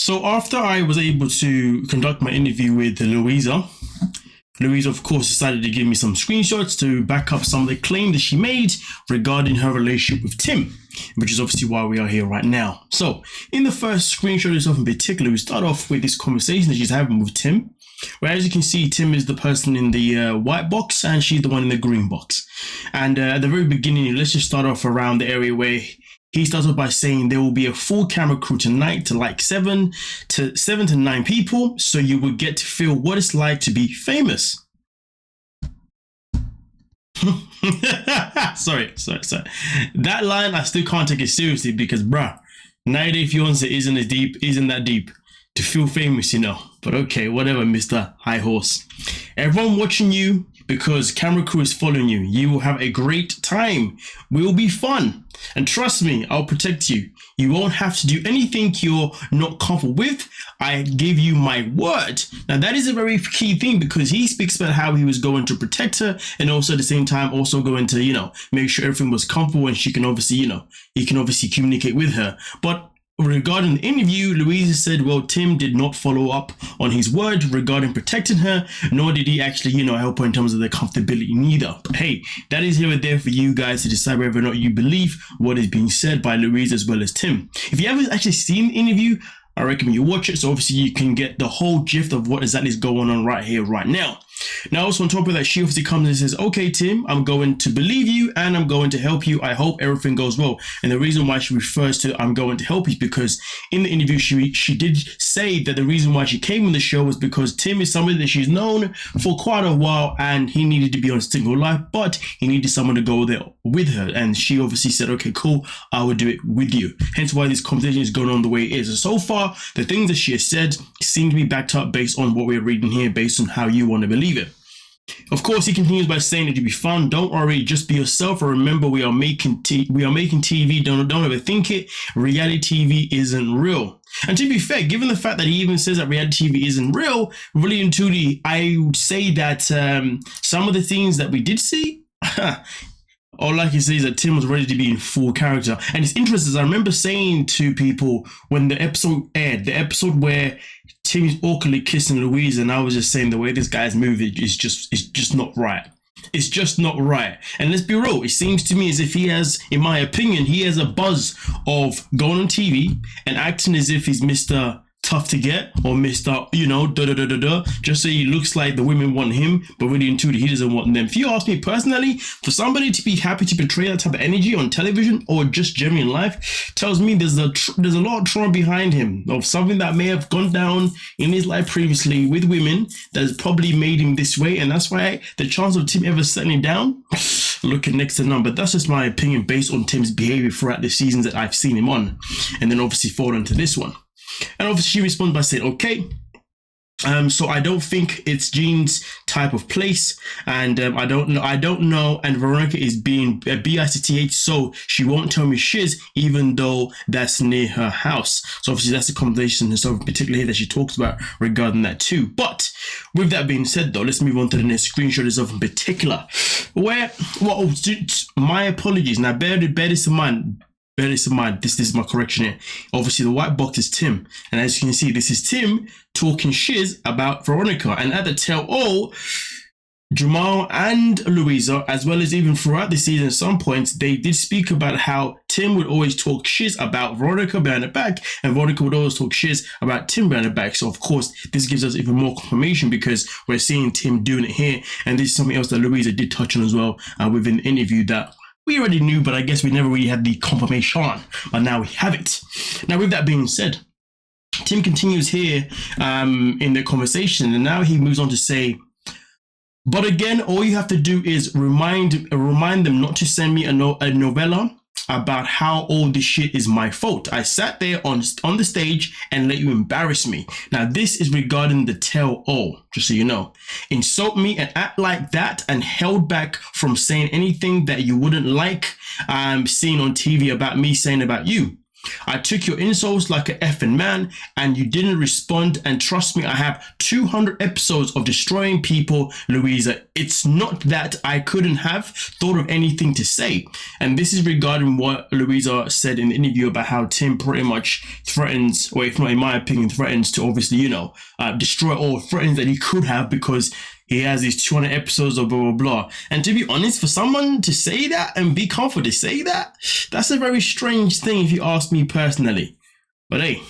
So after I was able to conduct my interview with Luisa, of course, decided to give me some screenshots to back up some of the claims that she made regarding her relationship with Tim, which is obviously why we are here right now. So in the first screenshot itself in particular, we start off with this conversation that she's having with Tim, where as you can see, Tim is the person in the white box and she's the one in the green box. And at the very beginning, let's just start off around the area where he starts off by saying there will be a full camera crew tonight to like 7 to 9 people, so you will get to feel what it's like to be famous. Sorry. That line, I still can't take it seriously because, bruh, 90 Day Fiancé isn't that deep to feel famous, you know. But okay, whatever, Mr. High Horse. Everyone watching you because camera crew is following you. You will have a great time. Will be fun. And trust me, I'll protect you. You won't have to do anything you're not comfortable with. I give you my word. Now that is a very key thing because he speaks about how he was going to protect her and also at the same time also going to, make sure everything was comfortable and she can obviously, he can obviously communicate with her. But regarding the interview, Luisa said, well, Tim did not follow up on his word regarding protecting her, nor did he actually, help her in terms of the comfortability neither. But hey, that is here and there for you guys to decide whether or not you believe what is being said by Luisa as well as Tim. If you haven't actually seen the interview, I recommend you watch it so obviously you can get the whole gist of what exactly is going on right here, right now. Now, also on top of that, she obviously comes and says, okay, Tim, I'm going to believe you and I'm going to help you. I hope everything goes well. And the reason why she refers to I'm going to help you is because in the interview, she did say that the reason why she came on the show was because Tim is somebody that she's known for quite a while and he needed to be on single life, but he needed someone to go there with her. And she obviously said, okay, cool, I will do it with you. Hence why this conversation is going on the way it is. And so far, the things that she has said seem to be backed up based on what we're reading here, based on how you want to believe it. Of course, he continues by saying it'll be fun. Don't worry, just be yourself. And remember, we are making TV. Don't overthink it. Reality TV isn't real. And to be fair, given the fact that he even says that reality TV isn't real, really and truly, I would say that some of the things that we did see, all I can say is that Tim was ready to be in full character. And it's interesting, I remember saying to people when the episode aired, the episode where Tim's awkwardly kissing Luisa, and I was just saying the way this guy's moving is just not right. It's just not right. And let's be real, it seems to me as if he has, in my opinion, he has a buzz of going on TV and acting as if he's Mr. Tough to get or Mr. Just so he looks like the women want him, but really and truly he doesn't want them. If you ask me personally, for somebody to be happy to portray that type of energy on television or just generally in life, tells me there's a lot of trauma behind him of something that may have gone down in his life previously with women that has probably made him this way, and that's why the chance of Tim ever settling down looking next to none. But that's just my opinion based on Tim's behavior throughout the seasons that I've seen him on, and then obviously fall into this one. And obviously she responds by saying, okay, so I don't think it's Jean's type of place, and I don't know, and Veronica is being BICTH, so she won't tell me shiz, even though that's near her house. So obviously that's the conversation, and so particularly here that she talks about regarding that too. But with that being said though, let's move on to the next screenshot itself in particular, where, well, my apologies, now bear this in mind, this is my correction here. Obviously, the white box is Tim. And as you can see, this is Tim talking shiz about Veronica. And at the tell-all, Jamal and Luisa, as well as even throughout the season at some points, they did speak about how Tim would always talk shiz about Veronica behind the back, and Veronica would always talk shiz about Tim behind the back. So, of course, this gives us even more confirmation because we're seeing Tim doing it here. And this is something else that Luisa did touch on as well within the interview that we already knew, but I guess we never really had the confirmation, but now we have it. Now, with that being said, Tim continues here in the conversation, and now he moves on to say, but again, all you have to do is remind them not to send me a novella about how all this shit is my fault. I sat there on the stage and let you embarrass me. Now, this is regarding the tell-all, just so you know. Insult me and act like that and held back from saying anything that you wouldn't like seeing on TV about me saying about you. I took your insults like an effing man and you didn't respond. And trust me, I have 200 episodes of destroying people, Luisa. It's not that I couldn't have thought of anything to say. And this is regarding what Luisa said in the interview about how Tim pretty much threatens, or if not in my opinion, threatens to obviously, destroy all threatens that he could have because he has these 200 episodes of blah, blah, blah. And to be honest, for someone to say that and be comfortable to say that, that's a very strange thing if you ask me personally. But hey,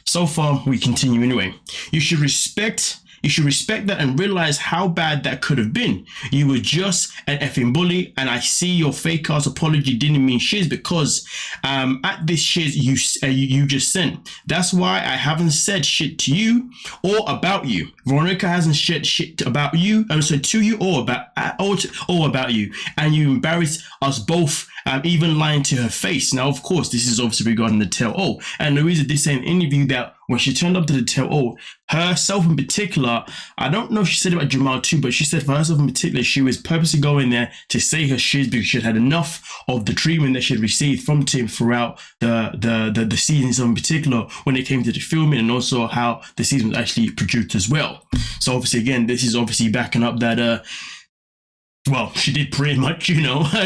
so far we continue anyway. You should respect that and realize how bad that could have been. You were just an effing bully, and I see your fake ass apology didn't mean shiz because at this shiz you just sent. That's why I haven't said shit to you or about you. Veronica hasn't said shit about you, to you or about you, and you embarrassed us both. Even lying to her face. Now, of course, this is obviously regarding the tell-all. And Luisa did say in an interview that when she turned up to the tell-all, herself in particular, I don't know if she said about Jamal too, but she said for herself in particular, she was purposely going there to say her shiz because she had enough of the treatment that she had received from Tim throughout the seasons in particular when it came to the filming and also how the season was actually produced as well. So obviously, again, this is obviously backing up that well, she did pretty much,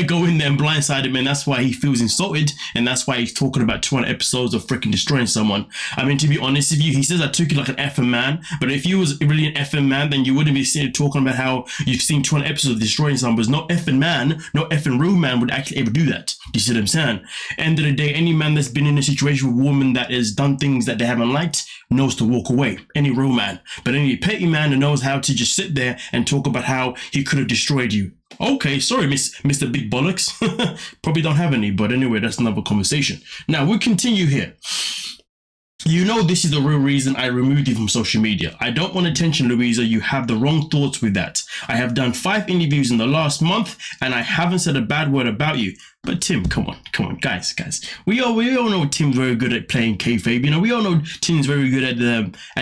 go in there and blindside him, and that's why he feels insulted, and that's why he's talking about 200 episodes of freaking destroying someone. I mean, to be honest with you, he says I took it like an effing man, but if you was really an effing man, then you wouldn't be sitting talking about how you've seen 200 episodes of destroying someone, because no effing man, no effing real man would actually ever do that. You see what I'm saying? End of the day, any man that's been in a situation with a woman that has done things that they haven't liked knows to walk away. Any real man. But any petty man that knows how to just sit there and talk about how he could have destroyed you. Okay, sorry, Mr. Big Bollocks. Probably don't have any, but anyway, that's another conversation. Now, we'll continue here. You know this is the real reason I removed you from social media. I don't want attention, Luisa. You have the wrong thoughts with that. I have done 5 interviews in the last month, and I haven't said a bad word about you. But Tim, come on, guys. We all know Tim's very good at playing kayfabe. We all know Tim's very good at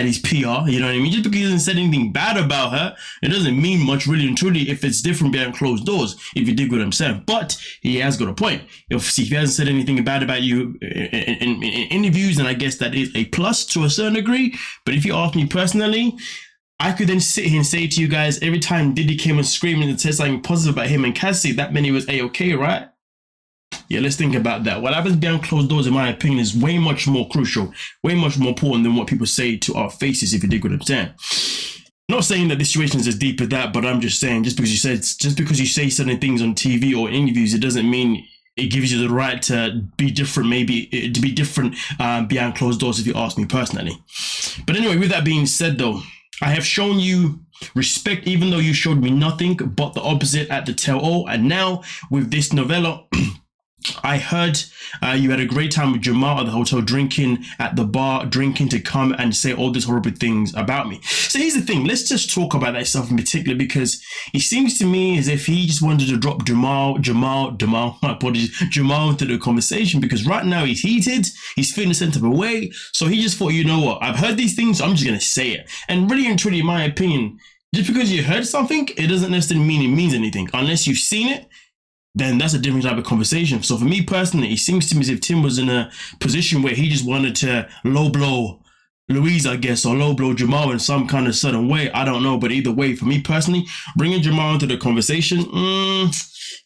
his PR. You know what I mean? Just because he hasn't said anything bad about her, it doesn't mean much, really and truly, if it's different behind closed doors. If you dig what I'm saying, but he has got a point. If he hasn't said anything bad about you in interviews, then I guess that is a plus to a certain degree. But if you ask me personally, I could then sit here and say to you guys, every time Diddy came and screaming and said something positive about him and Cassie, that meant he was A-okay, right? Yeah, let's think about that. What happens behind closed doors, in my opinion, is way much more crucial, way much more important than what people say to our faces, if you dig what I'm saying. Not saying that the situation is as deep as that, but I'm just saying, just because you say certain things on TV or interviews, it doesn't mean it gives you the right to be different, behind closed doors, if you ask me personally. But anyway, with that being said, though, I have shown you respect, even though you showed me nothing but the opposite at the tell-all. And now with this novella, I heard you had a great time with Jamal at the hotel, drinking at the bar, drinking to come and say all these horrible things about me. So here's the thing. Let's just talk about that stuff in particular, because it seems to me as if he just wanted to drop Jamal into the conversation, because right now he's heated. He's feeling a sense of a way. So he just thought, you know what? I've heard these things, so I'm just going to say it. And really and truly, in my opinion, just because you heard something, it doesn't necessarily mean it means anything. Unless you've seen it, then that's a different type of conversation. So for me personally, it seems to me as if Tim was in a position where he just wanted to low blow Luisa, I guess, or low blow Jamal in some kind of certain way. I don't know, but either way, for me personally, bringing Jamal into the conversation,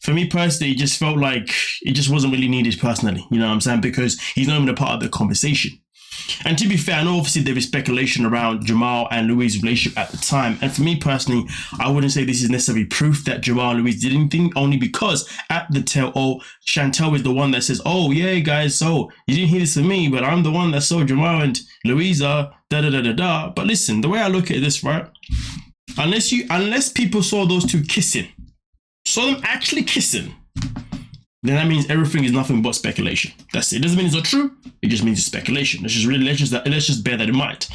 for me personally, it just felt like it just wasn't really needed personally. You know what I'm saying? Because he's not even a part of the conversation. And to be fair, I know obviously there is speculation around Jamal and Louise's relationship at the time. And for me personally, I wouldn't say this is necessarily proof that Jamal and Louise did anything, only because at the tell-all, Chantel is the one that says, oh, yeah, guys, so you didn't hear this from me, but I'm the one that saw Jamal and Louisa, da-da-da-da-da. But listen, the way I look at this, right, unless people saw those two kissing, saw them actually kissing, then that means everything is nothing but speculation. That's it. It doesn't mean it's not true. It just means it's speculation. Let's just bear that in mind.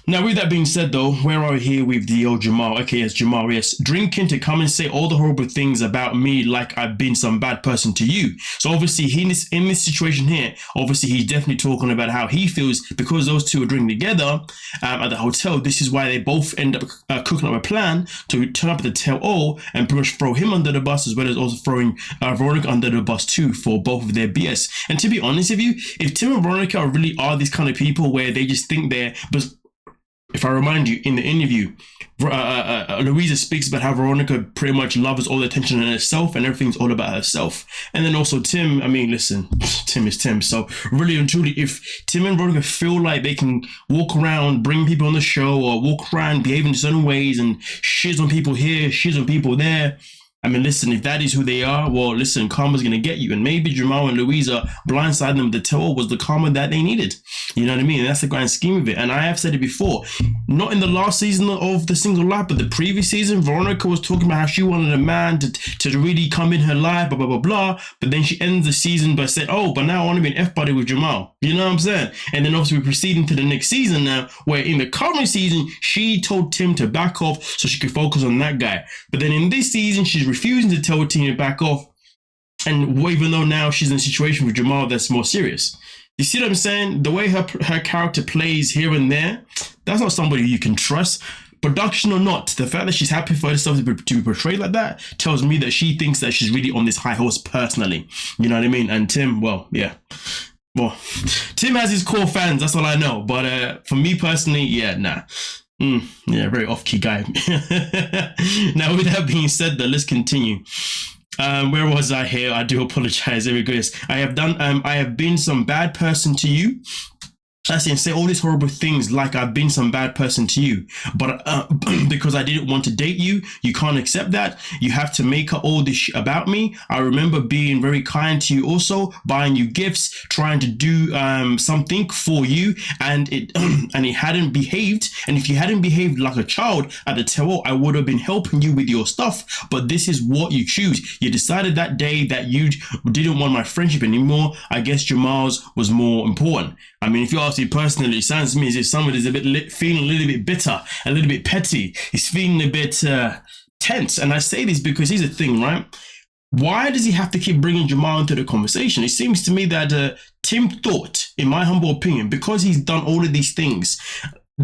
Now, with that being said, though, where are we here with the old Jamal? Okay, yes, Jamal, yes. Drinking to come and say all the horrible things about me like I've been some bad person to you. So obviously, in this situation here, obviously, he's definitely talking about how he feels because those two are drinking together at the hotel. This is why they both end up cooking up a plan to turn up at the tell-all and pretty much throw him under the bus, as well as also throwing Veronica under the bus too for both of their BS. And to be honest with you, if Tim and Veronica really are these kind of people where they just think they're... But if I remind you, in the interview, Luisa speaks about how Veronica pretty much loves all the attention on herself and everything's all about herself. And then also Tim, I mean, listen, Tim is Tim. So really and truly, if Tim and Veronica feel like they can walk around, bring people on the show or walk around, behave in certain ways and shiz on people here, shiz on people there, I mean, listen, if that is who they are, well, listen, karma's going to get you. And maybe Jamal and Luisa blindsiding them. The tell was the karma that they needed. You know what I mean? And that's the grand scheme of it. And I have said it before, not in the last season of The Single Life, but the previous season, Veronica was talking about how she wanted a man to really come in her life, blah, blah, blah, blah. But then she ends the season by saying, oh, but now I want to be an F-buddy with Jamal. You know what I'm saying? And then obviously we proceed into the next season now, where in the current season, she told Tim to back off so she could focus on that guy. But then in this season, she's refusing to tell Tim to back off. And even though now she's in a situation with Jamal that's more serious. You see what I'm saying? The way her character plays here and there, that's not somebody you can trust. Production or not, the fact that she's happy for herself to be portrayed like that tells me that she thinks that she's really on this high horse personally. You know what I mean? And Tim, well, yeah. Well, Tim has his core fans, that's all I know. But for me personally, yeah, nah. Yeah, very off-key guy. Now, with that being said, though, let's continue. Where was I here? I do apologize. There we go. Yes. I have been some bad person to you. I say all these horrible things like I've been some bad person to you, but because I didn't want to date you, you can't accept that. You have to make up all this shit about me. I remember being very kind to you also, buying you gifts, trying to do something for you, and it hadn't behaved. And if you hadn't behaved like a child at the tell, I would have been helping you with your stuff. But this is what you choose. You decided that day that you didn't want my friendship anymore. I guess Jamal's was more important. I mean, if you ask me personally, it sounds to me as if somebody's feeling a little bit bitter, a little bit petty. He's feeling a bit tense. And I say this because here's the thing, right? Why does he have to keep bringing Jamal into the conversation? It seems to me that Tim thought, in my humble opinion, because he's done all of these things,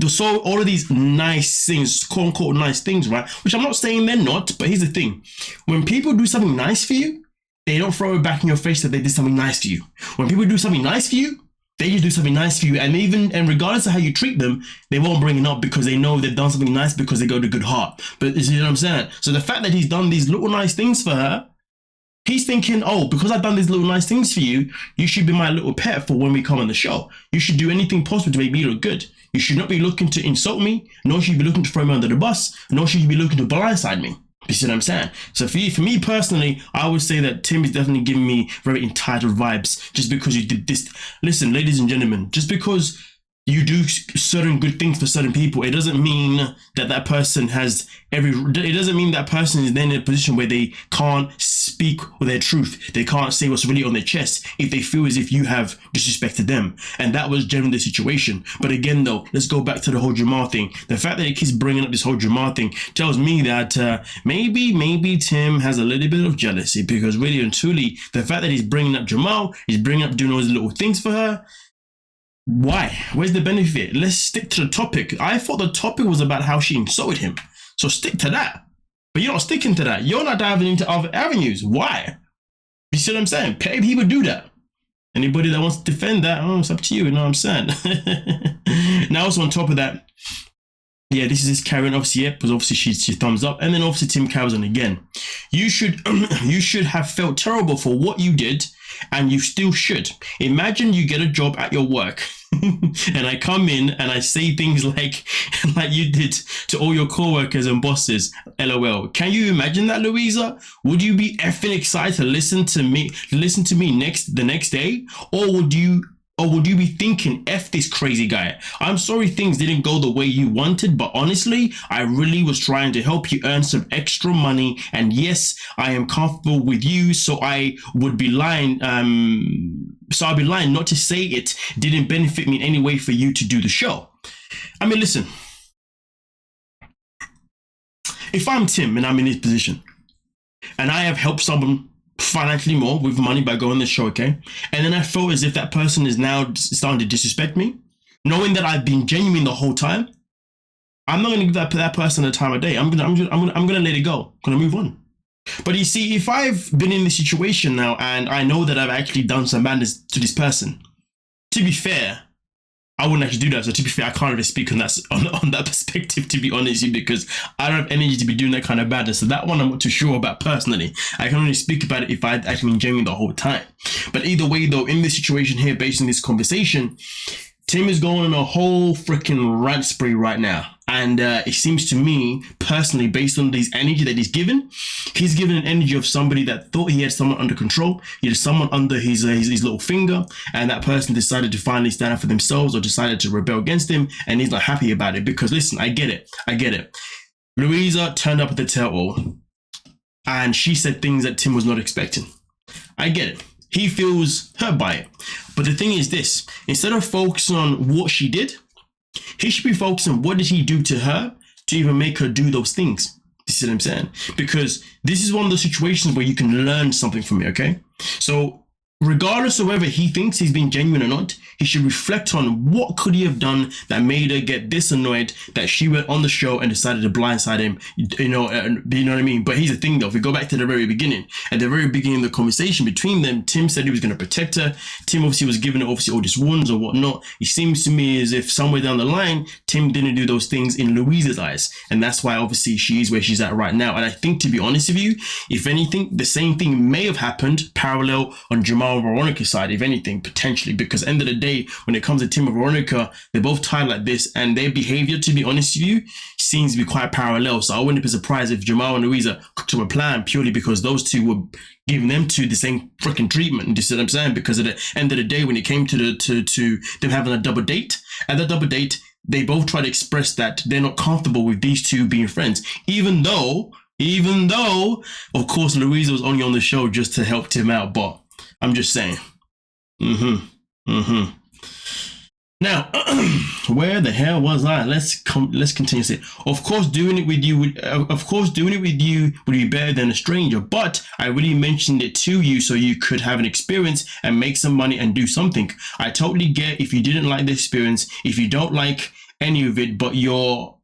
so all of these nice things, quote unquote nice things, right? Which I'm not saying they're not, but here's the thing. When people do something nice for you, they don't throw it back in your face that they did something nice for you. When people do something nice for you, they just do something nice for you, and regardless of how you treat them, they won't bring it up because they know they've done something nice because they got a good heart. But you know what I'm saying? So the fact that he's done these little nice things for her, he's thinking, oh, because I've done these little nice things for you, you should be my little pet for when we come on the show. You should do anything possible to make me look good. You should not be looking to insult me, nor should you be looking to throw me under the bus, nor should you be looking to blindside me. You see what I'm saying? So for me personally, I would say that Tim is definitely giving me very entitled vibes just because you did this. Listen, ladies and gentlemen, just because you do certain good things for certain people, it doesn't mean that person has it doesn't mean that person is then in a position where they can't speak with their truth. They can't say what's really on their chest if they feel as if you have disrespected them. And that was generally the situation. But again, though, let's go back to the whole Jamal thing. The fact that he keeps bringing up this whole Jamal thing tells me that maybe Tim has a little bit of jealousy, because really and truly, the fact that he's bringing up Jamal, he's bringing up doing all these little things for her. Why? Where's the benefit? Let's stick to the topic. I thought the topic was about how she insulted him. So stick to that. But you're not sticking to that. You're not diving into other avenues. Why? You see what I'm saying? People do that. Anybody that wants to defend that, it's up to you. You know what I'm saying? Now, also on top of that, yeah, this is his carrying, obviously, yeah, because obviously she thumbs up. And then obviously Tim carries on again. You should have felt terrible for what you did, and you still should. Imagine you get a job at your work and I come in and I say things like you did to all your co-workers and bosses. LOL. Can you imagine that, Luisa? Would you be effing excited to listen to me the next day? Or would you be thinking, F this crazy guy? I'm sorry things didn't go the way you wanted, but honestly, I really was trying to help you earn some extra money. And yes, I am comfortable with you, so I would be lying. So I'd be lying not to say it didn't benefit me in any way for you to do the show. I mean, listen, if I'm Tim and I'm in his position and I have helped someone financially more with money by going on the show, okay, and then I feel as if that person is now starting to disrespect me, knowing that I've been genuine the whole time, I'm not going to give that person the time of day. I'm gonna let it go. I'm gonna move on. But you see, if I've been in this situation now and I know that I've actually done some madness to this person, to be fair, I wouldn't actually do that. So to be fair, I can't really speak on that perspective, to be honest with you, because I don't have energy to be doing that kind of badness. So that one I'm not too sure about personally. I can only speak about it if I'd actually been genuine the whole time. But either way though, in this situation here, based on this conversation, Tim is going on a whole freaking rant spree right now. And it seems to me, personally, based on this energy that he's given an energy of somebody that thought he had someone under control. He had someone under his little finger, and that person decided to finally stand up for themselves or decided to rebel against him, and he's not happy about it. Because listen, I get it. Luisa turned up at the tell-all, and she said things that Tim was not expecting. I get it. He feels hurt by it. But the thing is this, instead of focusing on what she did, he should be focusing on what did he do to her to even make her do those things. You see what I'm saying? Because this is one of those situations where you can learn something from it, okay? So regardless of whether he thinks he's being genuine or not, he should reflect on what could he have done that made her get this annoyed that she went on the show and decided to blindside him, you know what I mean? But here's the thing though, if we go back to the very beginning, at the very beginning of the conversation between them, Tim said he was going to protect her. Tim obviously was giving her obviously all these wounds or whatnot. It seems to me as if somewhere down the line, Tim didn't do those things in Louisa's eyes. And that's why obviously she is where she's at right now. And I think, to be honest with you, if anything, the same thing may have happened parallel on Jamal and Veronica's side, if anything, potentially, because end of the day, when it comes to Tim and Veronica, they're both tied like this, and their behavior, to be honest with you, seems to be quite parallel. So I wouldn't be surprised if Jamal and Louisa cooked up a plan purely because those two were giving them two the same freaking treatment. You see what I'm saying? Because at the end of the day, when it came to them having a double date, at that double date, they both try to express that they're not comfortable with these two being friends, even though, of course, Louisa was only on the show just to help Tim out. But I'm just saying. Now, where the hell was I? Let's continue to say. Of course, doing it with you would be better than a stranger. But I really mentioned it to you so you could have an experience and make some money and do something. I totally get if you didn't like the experience, if you don't like any of it, but you're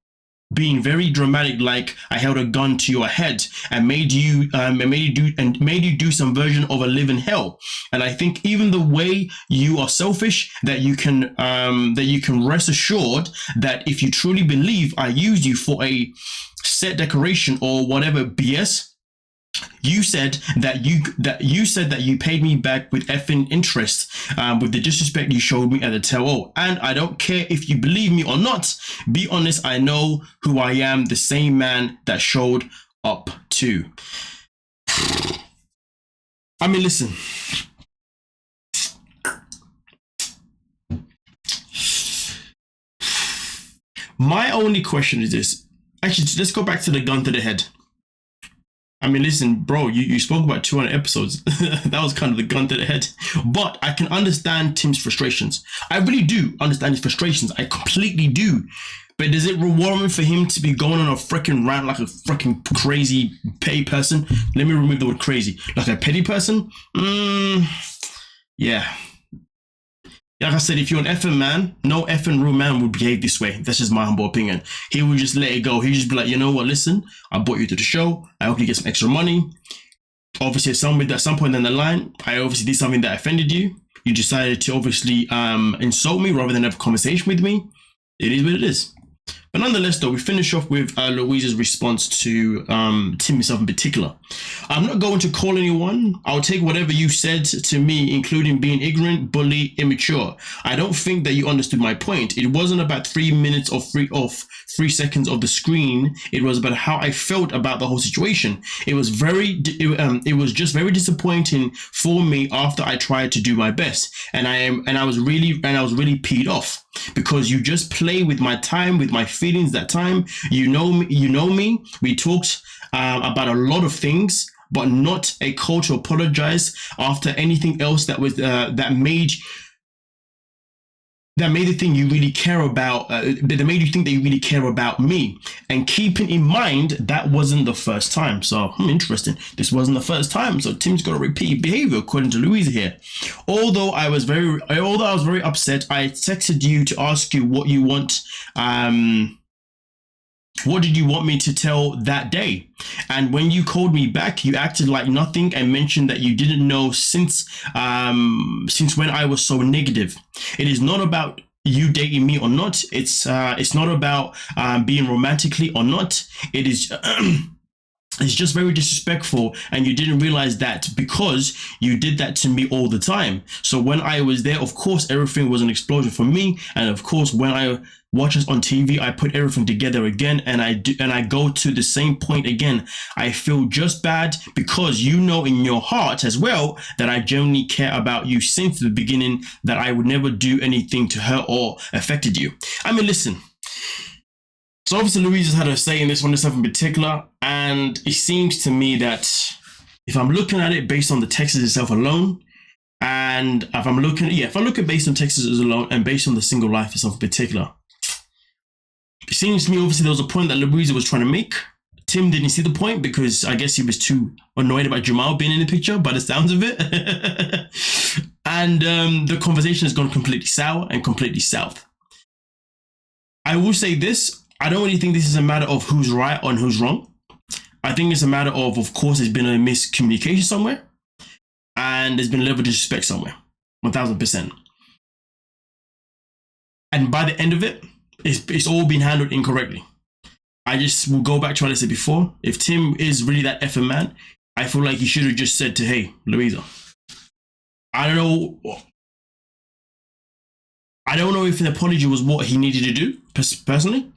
being very dramatic, like I held a gun to your head and made you do some version of a living hell. And I think even the way you are selfish, that you can rest assured that if you truly believe I used you for a set decoration or whatever BS, you said that you paid me back with effing interest with the disrespect you showed me at the tell-all. And I don't care if you believe me or not. Be honest, I know who I am, the same man that showed up too. I mean, listen. My only question is this. Actually, let's go back to the gun to the head. I mean, listen, bro, you spoke about 200 episodes. That was kind of the gun to the head. But I can understand Tim's frustrations. I really do understand his frustrations. I completely do. But does it reward him for him to be going on a freaking rant like a freaking crazy petty person? Let me remove the word crazy. Like a petty person? Yeah. Like I said, if you're an effing man, no effing real man would behave this way. That's just my humble opinion. He would just let it go. He'd just be like, you know what, listen, I brought you to the show. I hope you get some extra money. Obviously, at some point down the line, I obviously did something that offended you. You decided to obviously insult me rather than have a conversation with me. It is what it is. But nonetheless, though, we finish off with Louisa's response to Tim himself in particular. I'm not going to call anyone. I'll take whatever you said to me, including being ignorant, bully, immature. I don't think that you understood my point. It wasn't about 3 minutes or 3 seconds of the screen. It was about how I felt about the whole situation. It was just very disappointing for me after I tried to do my best, and I was really peed off because you just play with my time, with my feelings that time. You know me. We talked about a lot of things, but not a call to apologize after anything else that was that made that made the thing you really care about, that made you think that you really care about me. And keeping in mind, that wasn't the first time. So, interesting. This wasn't the first time. So Tim's got a repeat behavior, according to Luisa here. Although I was very upset, I texted you to ask you what you want, what did you want me to tell that day? And when you called me back, you acted like nothing and mentioned that you didn't know since when I was so negative. It is not about you dating me or not. It's not about being romantically or not. It is it's just very disrespectful, and you didn't realize that because you did that to me all the time. So when I was there, of course, everything was an explosion for me. And of course, when I watch us on TV, I put everything together again, and I go to the same point again. I feel just bad because you know in your heart as well that I genuinely care about you since the beginning, that I would never do anything to hurt or affected you. I mean, listen. So obviously Luisa's had a say in this one, this stuff in particular, and it seems to me that if I'm looking at it based on the text itself alone, and if I'm looking based on text alone and based on the single life itself in particular, it seems to me obviously there was a point that Luisa was trying to make. Tim didn't see the point because I guess he was too annoyed about Jamal being in the picture by the sounds of it. And the conversation has gone completely sour and completely south. I will say this. I don't really think this is a matter of who's right or who's wrong. I think it's a matter of course, there's been a miscommunication somewhere, and there's been a level of disrespect somewhere, 1000%. And by the end of it, it's all been handled incorrectly. I just will go back to what I said before. If Tim is really that effing man, I feel like he should have just said to, hey, Luisa, I don't know if an apology was what he needed to do, personally.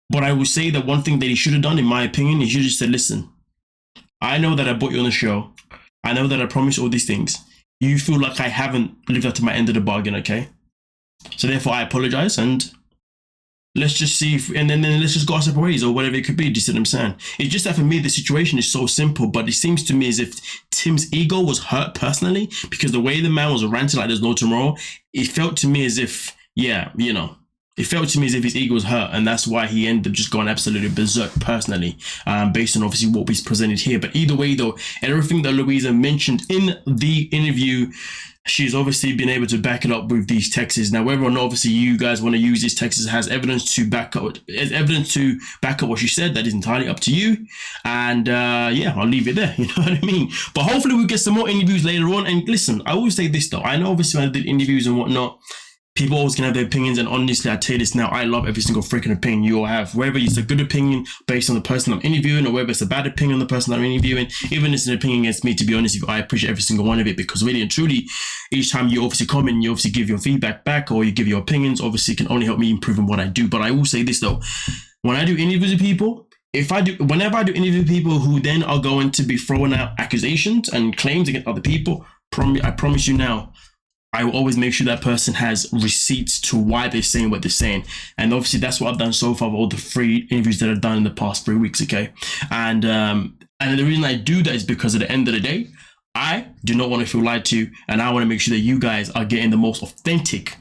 But I will say that one thing that he should have done, in my opinion, he should have just said, listen, I know that I brought you on the show. I know that I promised all these things. You feel like I haven't lived up to my end of the bargain, okay? So therefore, I apologize, and let's just see and then let's just go our separate ways, or whatever it could be. Do you see what I'm saying? It's just that for me, the situation is so simple, but it seems to me as if Tim's ego was hurt personally, because the way the man was ranting like there's no tomorrow, it felt to me as if, it felt to me as if his ego was hurt, and that's why he ended up just going absolutely berserk personally, based on obviously what we presented here. But either way, though, everything that Luisa mentioned in the interview, she's obviously been able to back it up with these texts. Now, whether or not obviously you guys want to use these texts as evidence to back up what she said, that is entirely up to you. And I'll leave it there. You know what I mean? But hopefully we'll get some more interviews later on. And listen, I always say this though. I know obviously when I did interviews and whatnot, people always can have their opinions, and honestly, I tell you this now, I love every single freaking opinion you all have. Whether it's a good opinion based on the person I'm interviewing, or whether it's a bad opinion on the person I'm interviewing, even if it's an opinion against me, to be honest with you, I appreciate every single one of it, because really and truly, each time you obviously comment, you obviously give your feedback back, or you give your opinions, obviously it can only help me improve in what I do. But I will say this though, when I do interviews with people, whenever I do interviews with people who then are going to be throwing out accusations and claims against other people, I promise you now, I will always make sure that person has receipts to why they're saying what they're saying. And obviously that's what I've done so far with all the 3 interviews that I've done in the past 3 weeks, okay? And the reason I do that is because at the end of the day, I do not want to feel lied to, and I want to make sure that you guys are getting the most authentic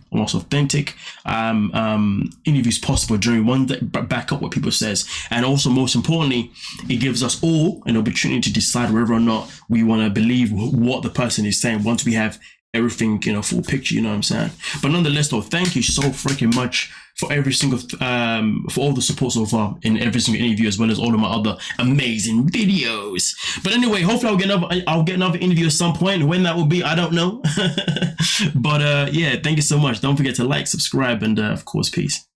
interviews possible during one day, back up what people says. And also, most importantly, it gives us all an opportunity to decide whether or not we want to believe what the person is saying once we have everything, full picture, you know what I'm saying? But nonetheless though, thank you so freaking much for every single for all the support so far in every single interview, as well as all of my other amazing videos. But anyway, hopefully I'll get another interview at some point. When that will be, I don't know. But thank you so much. Don't forget to like, subscribe, and of course, peace.